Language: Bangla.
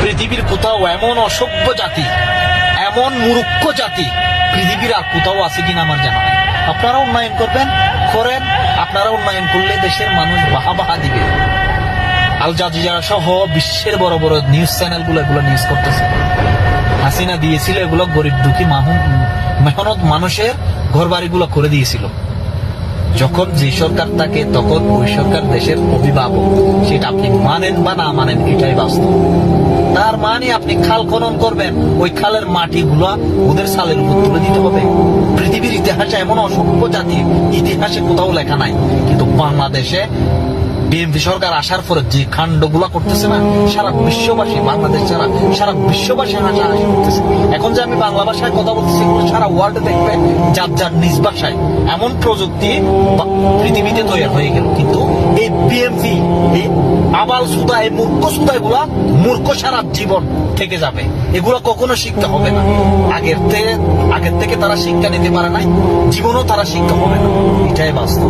পৃথিবীর কোথাও এমন অসভ্য জাতি, এমন মূর্খ জাতি পৃথিবীর আর কোথাও আছে কিনা আমার জানা নাই। আপনারা উন্নয়ন করেন, আপনারা উন্নয়ন করলে দেশের মানুষ বাহা দিবে। আল জাজিরা সহ বিশ্বের বড় বড় নিউজ চ্যানেলগুলো এগুলো নিউজ করতেছে। হাসিনা দিয়েছিল এগুলো গরিব দুঃখী মেহনত মানুষের ঘর বাড়িগুলো করে দিয়েছিল। যখন যে সরকার থাকে তখন ওই সরকার দেশের অভিভাবক, সেটা আপনি মানেন বা না মানেন এটাই বাস্তব। তার মানে আপনি খাল খনন করবেন, ওই খালের মাটিগুলা ওদের সালের উপর তুলে দিতে হবে। পৃথিবীর ইতিহাসে এমন অসংখ্য জাতির ইতিহাসে কোথাও লেখা নাই, কিন্তু বাংলাদেশে বিএনপি সরকার আসার পরে যে কাণ্ডগুলা করতেছে না, সারা বিশ্ববাসী, বাংলাদেশ ছাড়া সারা বিশ্ববাসী হাসাহাসি করতেছে। এখন যে আমি বাংলা ভাষায় কথা বলতেছি, সারা ওয়ার্ল্ডে দেখবে যার যার নিজ ভাষায়। এমন প্রযুক্তি পৃথিবীতে তৈরি হয়ে গেল, কিন্তু এই বিএনপি, এই আবাল সুদা, এই মূর্খ সুদা, এগুলা মূর্খ সারা জীবন থেকে যাবে। এগুলো কখনো শিক্ষা হবে না। আগের থেকে তারা শিক্ষা নিতে পারে নাই, জীবনও তারা শিক্ষা হবে না। এটাই বাস্তব।